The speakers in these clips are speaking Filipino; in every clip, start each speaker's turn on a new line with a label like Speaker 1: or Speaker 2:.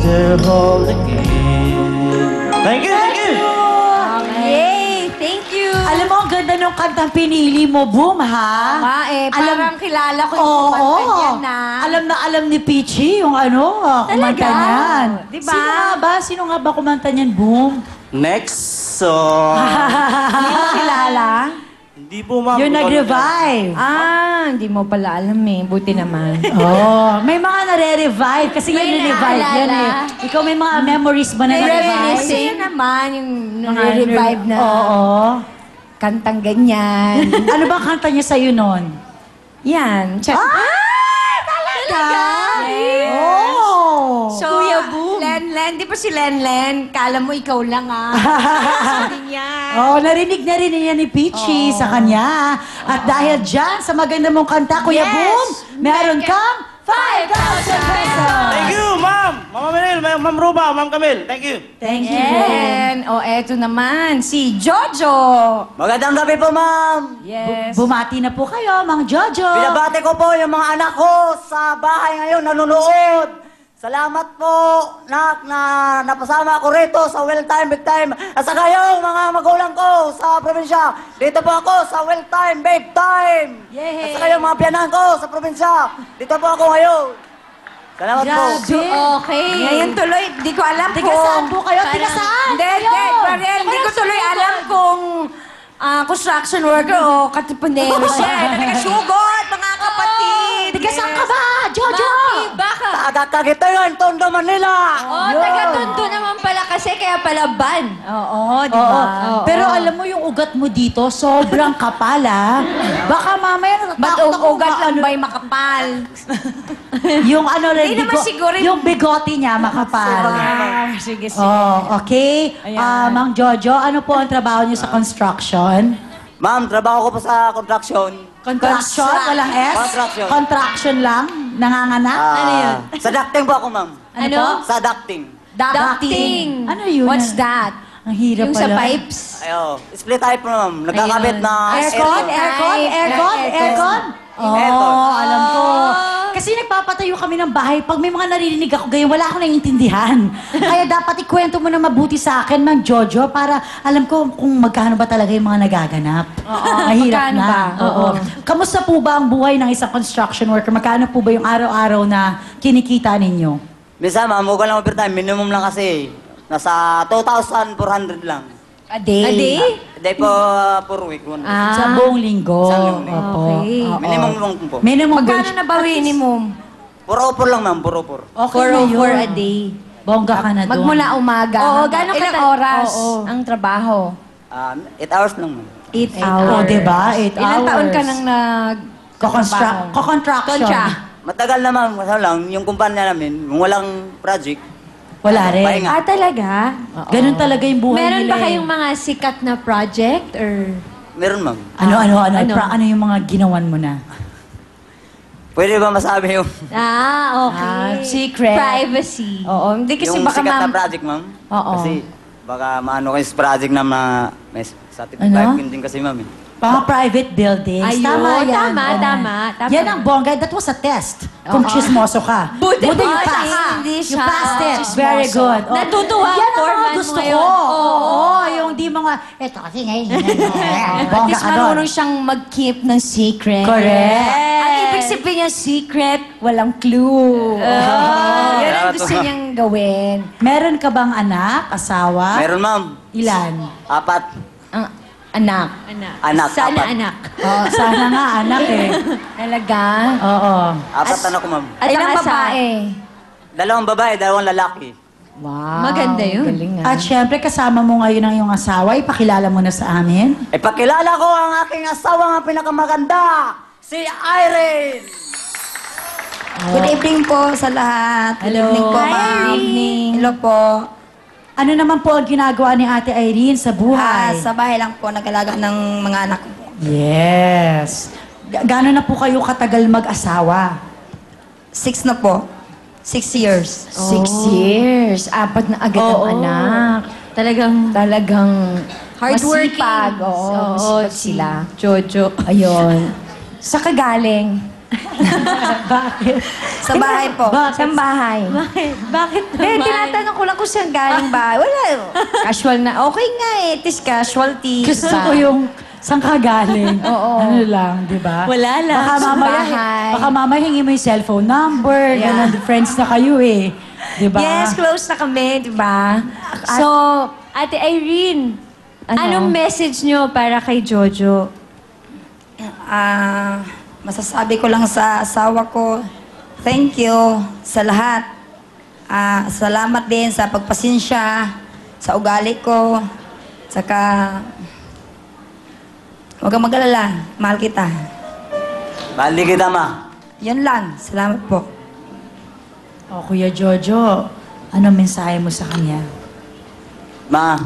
Speaker 1: the whole again. Thank you, thank you!
Speaker 2: Yay! Thank you!
Speaker 3: Alam mo, ang ganda nung kantang pinili mo, Boom, ha?
Speaker 2: Parang kilala ko yung kumanta niyan na.
Speaker 3: Alam ni Peachy yung kumanta
Speaker 2: Talaga?
Speaker 3: niyan.
Speaker 2: Diba?
Speaker 3: Sino nga ba kumanta niyan, Boom?
Speaker 1: Next song.
Speaker 2: Hindi mo kilala?
Speaker 1: Hindi po, ma'am.
Speaker 3: Yung nag-revive.
Speaker 2: Hindi mo pala alam eh. Buti naman.
Speaker 3: May mga nare-revive. Kasi yan yung revive yan eh. Ikaw may mga memories ba na na-revive?
Speaker 2: Kasi naman yung nare-revive na
Speaker 3: Oo.
Speaker 2: kantang ganyan.
Speaker 3: Ano ba kanta niya sa'yo nun?
Speaker 2: Yan. Talaga? Yes.
Speaker 3: Oh!
Speaker 2: So, Kuya Boom. Len, di ba si Len? Kala mo ikaw lang Hindi niya.
Speaker 3: Narinig na rin niya ni Peachy sa kanya. At dahil dyan, sa maganda mong kanta, Kuya
Speaker 2: Yes!
Speaker 3: Boom, meron kang 5,000 pesos!
Speaker 1: Thank you, ma'am! Mama Menel, ma'am Ruba, ma'am Camille. Thank you.
Speaker 3: Thank you, Boom.
Speaker 2: And, eto naman, si Jojo.
Speaker 4: Magandang gabi po, ma'am.
Speaker 2: Yes.
Speaker 3: Bumati na po kayo, Mang Jojo.
Speaker 4: Binabati ko po yung mga anak ko sa bahay ngayon nanonood. Salamat po, nak, na napasama ako rito sa Well Time, Big Time. At saka yung mga magulang ko sa probinsya. Dito po ako sa Well Time, Big Time.
Speaker 3: Yay!
Speaker 4: At saka yung mga piyanan ko sa probinsya. Dito po ako ngayon. Salamat po.
Speaker 3: Grabe.
Speaker 2: Okay. Ngayon tuloy, di ko alam
Speaker 3: Tiga saan po kayo? Tiga saan?
Speaker 2: Hindi, Mariel, di ko tuloy alam kung construction worker o katipunero siya. Nagkasugot, mga kapatid.
Speaker 3: Tiga saan ka ba, Jojo?
Speaker 2: Baka.
Speaker 4: Taga-Cavite yun, Tondo, Manila.
Speaker 2: Taga-Tondo naman pala kasi, kaya pala ban. Oo, di
Speaker 3: Oo.
Speaker 2: ba?
Speaker 3: Pero alam mo yung ugat mo dito, sobrang kapal, ha? Baka mamaya natatakot ako.
Speaker 2: Ugat lang ba'y makapal?
Speaker 3: Yung
Speaker 2: Hindi naman siguro
Speaker 3: yung bigote niya makapal.
Speaker 2: Sige, sige.
Speaker 3: Okay.
Speaker 2: Ayan.
Speaker 3: Mang Jojo, ano po ang trabaho niyo sa construction?
Speaker 4: Ma'am, trabaho ko po sa construction.
Speaker 3: Construction? Walang S?
Speaker 4: Construction.
Speaker 3: Contraction lang? Nanganganak? Ano yun?
Speaker 4: Sa ducting po ako, ma'am.
Speaker 3: Ano po?
Speaker 4: Sa ducting.
Speaker 2: Ducting.
Speaker 3: Ano yun?
Speaker 2: What's that?
Speaker 3: Ang hirap
Speaker 2: Yung
Speaker 3: pala.
Speaker 2: sa pipes?
Speaker 4: Ayo, split type po, ma'am. Nagkakabit
Speaker 2: Ayun.
Speaker 4: na
Speaker 3: Aircon? Aircon? Oo,
Speaker 4: Aircon.
Speaker 3: alam ko. Kasi nagpapatayo kami ng bahay. Pag may mga naririnig ako gayon, wala akong naiintindihan. Kaya dapat ikwento mo na mabuti sa akin, Mang Jojo, para alam ko kung magkano ba talaga yung mga nagaganap. Mahirap
Speaker 2: magkano
Speaker 3: na.
Speaker 2: ba?
Speaker 3: Oo. Kamusta po ba ang buhay ng isang construction worker? Magkano po ba yung araw-araw na kinikita ninyo?
Speaker 4: Minsan, ma'am, huwag lang overtime. Minimum lang kasi. Nasa 2,400 lang.
Speaker 2: A day? A day?
Speaker 4: Hindi po per week.
Speaker 3: Sa buong linggo.
Speaker 4: Isang linggo.
Speaker 3: Opo.
Speaker 2: Okay.
Speaker 3: Oo.
Speaker 4: Minimum lang po.
Speaker 3: Minimum
Speaker 2: Magkano
Speaker 3: wage.
Speaker 2: na ba minimum?
Speaker 4: Puro-puro lang, ma'am. Puro-puro.
Speaker 3: Okay na yun.
Speaker 2: For a day.
Speaker 3: Bongga ka na doon.
Speaker 2: Magmula umaga.
Speaker 5: Oo, gano'ng
Speaker 2: Ilang
Speaker 5: kata-
Speaker 2: oras
Speaker 5: Oo.
Speaker 2: ang trabaho?
Speaker 4: 8 hours lang, ma'am.
Speaker 2: 8
Speaker 3: Oo,
Speaker 2: hours.
Speaker 3: diba? 8 hours.
Speaker 2: Ilang taon ka nang
Speaker 3: Ko-contraction.
Speaker 4: Matagal na, ma'am. Kasi lang, yung kumpanya namin, kung walang project,
Speaker 3: Wala rin.
Speaker 4: Pahinga.
Speaker 5: Talaga?
Speaker 3: Ganun talaga yung buhay
Speaker 5: Meron
Speaker 3: nila
Speaker 5: ba
Speaker 3: eh.
Speaker 5: kayong mga sikat na project or...
Speaker 4: meron, ma'am.
Speaker 3: Ano yung mga ginawan mo na?
Speaker 4: Pwede ba masabi yung,
Speaker 5: okay.
Speaker 3: secret.
Speaker 5: Privacy.
Speaker 2: Oo, hindi kasi
Speaker 4: yung
Speaker 2: baka
Speaker 4: sikat na
Speaker 2: ma'am...
Speaker 4: project, ma'am?
Speaker 3: Oo.
Speaker 4: Kasi baka maano kayo sa project na may certificate
Speaker 3: Ano?
Speaker 4: din kasi, ma'am. Eh.
Speaker 3: Mga private buildings.
Speaker 5: Ayun,
Speaker 3: Tama yan.
Speaker 5: tama,
Speaker 3: Oo.
Speaker 5: tama.
Speaker 3: Yan ang bongga. That was a test. Kung chismoso ka.
Speaker 5: Buti
Speaker 3: you
Speaker 5: ba?
Speaker 3: passed.
Speaker 5: Hindi
Speaker 3: You
Speaker 5: siya
Speaker 3: passed it.
Speaker 5: chismoso.
Speaker 3: Very good. Oh.
Speaker 5: Natutuwa ang
Speaker 3: Yan ang mga
Speaker 5: foreman mo
Speaker 3: gusto ko.
Speaker 5: ngayon.
Speaker 3: Oo. Yung di mga, eto kasi ngayon.
Speaker 2: At
Speaker 3: Bongga
Speaker 2: least
Speaker 3: ka doon.
Speaker 2: marunong siyang mag-keep ng secret.
Speaker 3: Correct.
Speaker 2: Ang ibig sabihin niya, secret, walang clue. Yan ang gusto niyang gawin.
Speaker 3: Meron ka bang anak, asawa?
Speaker 4: Meron, ma'am.
Speaker 3: Ilan?
Speaker 4: 4
Speaker 2: Ang anak.
Speaker 4: anak.
Speaker 5: Sana
Speaker 4: 4.
Speaker 5: anak.
Speaker 3: Oh, sana nga anak eh.
Speaker 2: Talaga?
Speaker 3: Oo.
Speaker 4: 4 anak ko, ma'am.
Speaker 5: At
Speaker 2: Ilang
Speaker 5: ang asa-
Speaker 2: babae?
Speaker 4: 2 babae, 2 lalaki.
Speaker 2: Wow.
Speaker 5: Maganda yun.
Speaker 2: Galing
Speaker 3: At syempre, kasama mo ngayon ang iyong asawa. Ipakilala mo na sa amin.
Speaker 4: Ipakilala ko ang aking asawa ng pinakamaganda, si Irene!
Speaker 6: Good evening po sa lahat. Good
Speaker 3: Hello.
Speaker 6: evening po,
Speaker 3: Hi,
Speaker 6: ma'am. Hello po.
Speaker 3: Ano naman po ang ginagawa ni Ate Irene sa buhay?
Speaker 6: Sa bahay lang po, nag-alaga ng mga anak ko po.
Speaker 3: Yes. Gano'n na po kayo katagal mag-asawa?
Speaker 6: 6 na po. 6 years.
Speaker 2: 6 years. 4 na agad ang
Speaker 5: Oo.
Speaker 2: anak. Talagang
Speaker 5: Hardworking.
Speaker 2: masipag. Oo, masipag
Speaker 5: si
Speaker 2: sila.
Speaker 5: Jojo.
Speaker 2: Ayun. Sa kagaling,
Speaker 3: Bakit?
Speaker 6: Sa bahay po.
Speaker 3: Bakit?
Speaker 6: Sa bahay.
Speaker 5: Bakit? Bakit
Speaker 6: Eh,
Speaker 5: naman?
Speaker 6: tinatanong ko lang kung saan galing ba. Wala. Casual na. Okay nga eh. It is casualty.
Speaker 3: Gusto ko yung saan ka galing.
Speaker 6: Oo.
Speaker 3: Ano lang, di ba?
Speaker 5: Wala lang.
Speaker 3: Baka mamaya hingi mo yung cellphone number.
Speaker 6: Yeah.
Speaker 3: Ganun, friends na kayo eh. Di ba?
Speaker 6: Yes, close na kami, di ba?
Speaker 5: So, Ate Irene, anong message nyo para kay Jojo?
Speaker 6: Masasabi ko lang sa asawa ko, thank you sa lahat. Salamat din sa pagpasensya, sa ugali ko, saka huwag kang mag-alala, mahal kita.
Speaker 4: Mahal din kita, ma.
Speaker 6: Yan lang, salamat po.
Speaker 3: O, Kuya Jojo, ano mensahe mo sa kanya?
Speaker 4: Ma,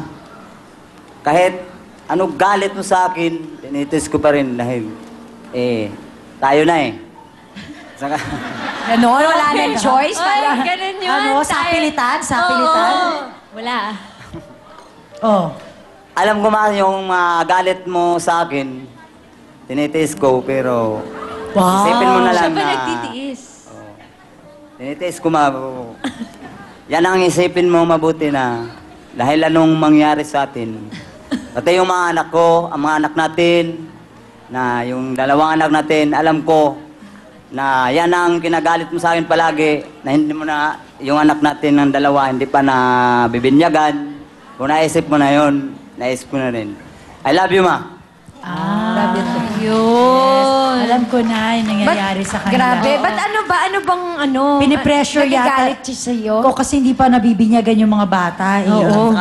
Speaker 4: kahit ano galit mo sa akin, tinitis ko pa rin dahil, tayo na eh. Saka,
Speaker 6: Ganon, wala nang choice.
Speaker 5: Ay, ganun yun.
Speaker 3: Ano, sapilitan? Sapilitan?
Speaker 5: Oo. Wala.
Speaker 3: Oh.
Speaker 4: alam ko ma yung galit mo sa akin, tinitis ko, pero
Speaker 3: Wow.
Speaker 4: isipin mo na
Speaker 5: Siya
Speaker 4: lang
Speaker 5: ba
Speaker 4: na...
Speaker 5: nagtitiis?
Speaker 4: Tinitiis ko yan ang isipin mo mabuti na dahil anong mangyari sa atin. Pati yung mga anak ko, ang mga anak natin, na yung dalawang anak natin, alam ko na yan ang kinagalit mo sa akin palagi, na hindi mo na, yung anak natin ng dalawa, hindi pa na bibinyagan. Kung naisip mo na yon, naisip ko na rin. I love you, ma.
Speaker 5: Yun.
Speaker 3: Alam ko na yung nangyayari sa kanila.
Speaker 5: Grabe. Ba't ano ba? Ano bang ano?
Speaker 3: Pinipressure yata.
Speaker 5: Nagagalit siya sa'yo?
Speaker 3: Ko kasi hindi pa nabibinyagan yung mga bata. Eh.
Speaker 5: Oo.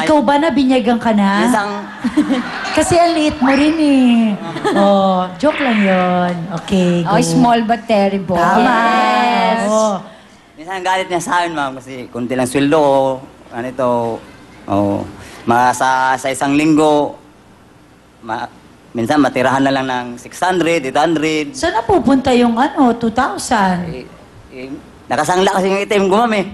Speaker 3: Ikaw ba nabinyagan ka na?
Speaker 4: Isang,
Speaker 3: Kasi ang liit mo rin eh. Oh, joke lang yun. Okay, go.
Speaker 6: Oh, small but terrible.
Speaker 3: Tama.
Speaker 5: Yes.
Speaker 3: Oo.
Speaker 4: minsan ang galit niya sa akin, ma'am, kasi kunti lang sweldo ko, ganito, sa isang linggo, minsan matirahan na lang ng 600, 800.
Speaker 3: Saan napupunta yung 2,000?
Speaker 4: Nakasangla kasi yung ATM ko, ma'am, eh.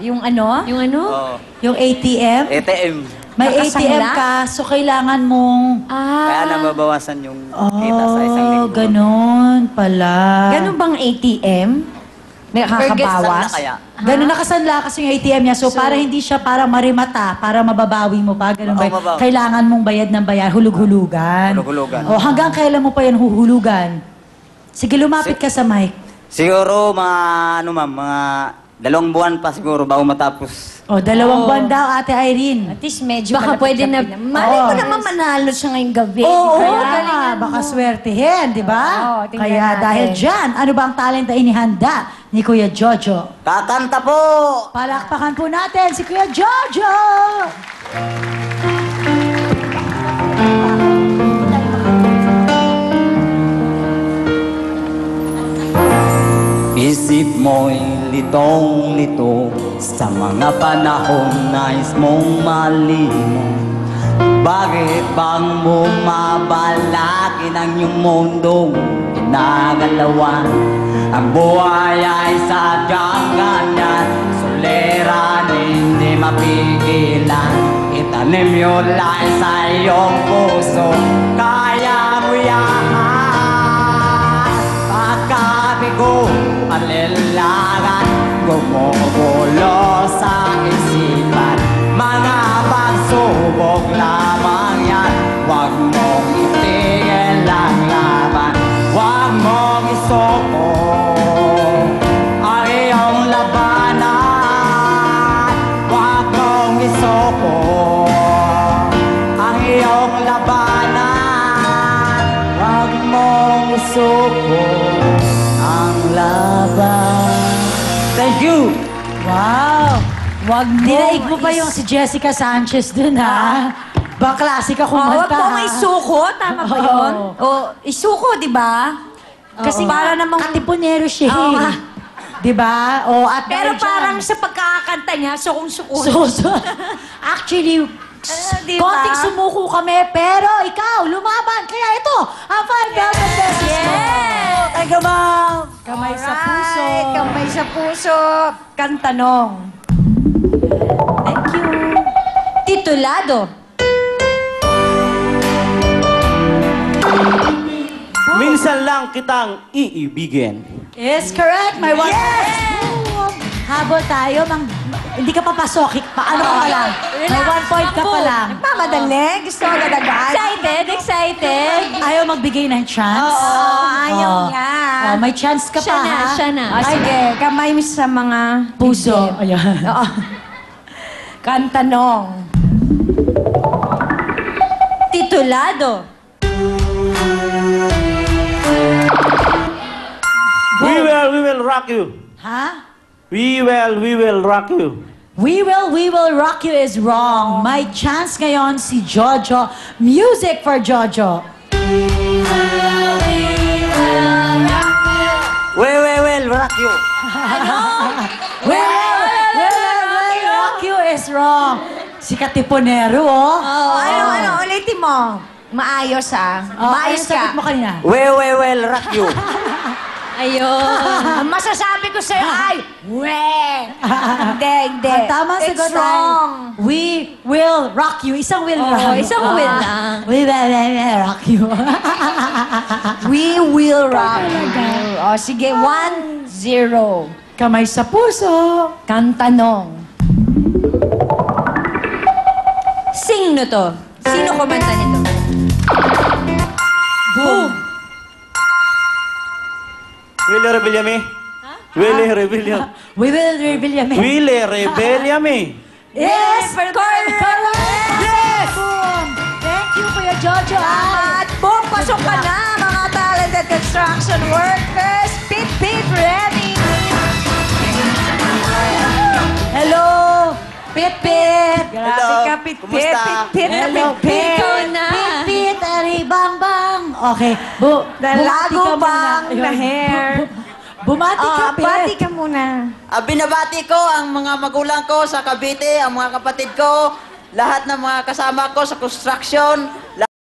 Speaker 6: Yung ano?
Speaker 5: Yung ano?
Speaker 4: Oo,
Speaker 3: Yung ATM?
Speaker 4: ATM.
Speaker 3: May
Speaker 6: Nakasangla?
Speaker 3: ATM ka, so kailangan mong...
Speaker 4: Kaya nababawasan yung kita sa isang linggo. ma'am.
Speaker 3: Ganon pala.
Speaker 6: Ganun bang ATM? Nakakabawas?
Speaker 4: Sangla kaya.
Speaker 3: Ganun nakasanla kasi yung ATM niya. So, para hindi siya para marimata, para mababawi mo pa, ganun ba?
Speaker 4: Oo, mabawi.
Speaker 3: Kailangan mong bayad ng bayad, hulug-hulugan.
Speaker 4: Hulug-hulugan.
Speaker 3: O, hanggang kailan mo pa yan huhulugan? Sige, lumapit ka sa mic.
Speaker 4: Siguro, mga 2 buwan pa siguro bago matapos.
Speaker 3: O, 2 buwan daw, Ate Irene.
Speaker 6: At least medyo
Speaker 5: Baka pwede na...
Speaker 6: Malay ko naman manalo siya ngayong gabi.
Speaker 3: Oo,
Speaker 6: Kaya-
Speaker 3: kaya baka swertehin, di ba?
Speaker 6: Oo, tingnan
Speaker 3: Kaya
Speaker 6: natin.
Speaker 3: dahil dyan, ano ba ang talenta inihanda ni Kuya Jojo?
Speaker 4: Kakanta po!
Speaker 3: Palakpakan po natin si Kuya Jojo!
Speaker 4: Isip mo'y litong-lito sa mga panahong nais mong malimot. Bakit bang bumabalakin ang iyong mundong ginagalawan? Ang buhay ay sadyang ganyan, suliranin hindi mapigilan. Itanim yun lang sa iyong puso, kaya mo yan. Pagkabigo, alilangan, gumugulo sa isipan. Mga pagsubok lamang yan, huwag mong itigil ang laban. Huwag mong isuko ang iyong labanan. Huwag mong isuko ang iyong labanan. Huwag mong isuko ang laban. Thank you!
Speaker 3: Wow!
Speaker 6: Wag mo.
Speaker 3: Dinaig mo pa yung si Jessica Sanchez dun, ha? Ba, klasika
Speaker 6: Huwag
Speaker 3: kumanta,
Speaker 6: mong
Speaker 3: ha?
Speaker 6: isuko. Tama ba yun? O, isuko, di ba?
Speaker 3: Kasi
Speaker 6: para namang...
Speaker 3: katipunero siya,
Speaker 6: Oo nga.
Speaker 3: Di ba? O, at
Speaker 6: Pero
Speaker 3: dahil
Speaker 6: parang
Speaker 3: dyan-
Speaker 6: sa pagkakakanta niya, sukong-suko.
Speaker 3: Actually,
Speaker 6: di ba?
Speaker 3: konting sumuko kami, pero ikaw, lumaban. Kaya ito, ang 5,000 pesos mo.
Speaker 6: Yes!
Speaker 4: Thank you, ma'am!
Speaker 3: Kamay sa puso.
Speaker 6: Alright, kamay sa puso. Kantanong. Thank you. Titulado.
Speaker 1: Minsan lang kitang iibigin.
Speaker 3: Is correct. May one. Yes! Habol tayo. Hindi ka papasok. Ano ka pa lang? May 1 point ka pa lang.
Speaker 2: Mamadali. Gusto ko dadagan.
Speaker 5: Excited, excited.
Speaker 3: Ayaw magbigay ng chance?
Speaker 2: Oo, ayaw niya.
Speaker 3: Oh, may chance ka
Speaker 5: Siya
Speaker 3: pa,
Speaker 5: na,
Speaker 3: ha?
Speaker 5: siya na.
Speaker 2: Ah, sige, kamay mo sa mga
Speaker 3: Puso. Ayan.
Speaker 2: Oo. Kantanong.
Speaker 5: Titulado.
Speaker 1: We will rock you.
Speaker 3: Ha?
Speaker 1: We will rock you.
Speaker 3: We will rock you is wrong. May chance ngayon si Jojo. Music for Jojo.
Speaker 4: We will rock you.
Speaker 3: We will rock you is wrong. Si Katipunero, oh.
Speaker 2: Ano, ulitin mo. Maayos, ah.
Speaker 3: Oh,
Speaker 2: Maayos
Speaker 3: ano sagot
Speaker 2: ka.
Speaker 3: mo kanina?
Speaker 4: We will rock you.
Speaker 5: Ayun.
Speaker 2: Ang masasabi ko sa'yo ay, hindi.
Speaker 3: Ang tamang
Speaker 2: It's
Speaker 3: sagot
Speaker 2: wrong.
Speaker 3: ay, we will rock you. Isang will rock.
Speaker 5: isang will lang.
Speaker 3: We will rock you.
Speaker 2: We will rock you. O, sige, 1-0.
Speaker 3: Kamay sa puso.
Speaker 2: Kantanong.
Speaker 5: Sino to? Sino kumanta nito?
Speaker 3: Boom.
Speaker 1: Willie Rebeliame. Willie Rebeliame.
Speaker 3: We will reveal you.
Speaker 1: Willie Rebeliame.
Speaker 3: Yes! Correct! Yes! Boom! Thank you for your Jojo.
Speaker 2: At boom, pasok ka na, mga talented construction workers. Pit, ready.
Speaker 3: Hello! Pit!
Speaker 2: Grabe
Speaker 4: Hello.
Speaker 2: ka, Pit,
Speaker 4: Kumusta?
Speaker 3: Hello, Pit!
Speaker 5: Ikaw na.
Speaker 3: Pit! Ari, bang, bang! Okay. Bumati
Speaker 2: Dalago
Speaker 3: ka muna.
Speaker 2: bang
Speaker 3: Ayun.
Speaker 2: na hair.
Speaker 3: Bumati ka, Pit!
Speaker 2: Bati ka muna.
Speaker 4: Binabati ko ang mga magulang ko sa Cavite, ang mga kapatid ko, lahat ng mga kasama ko sa construction,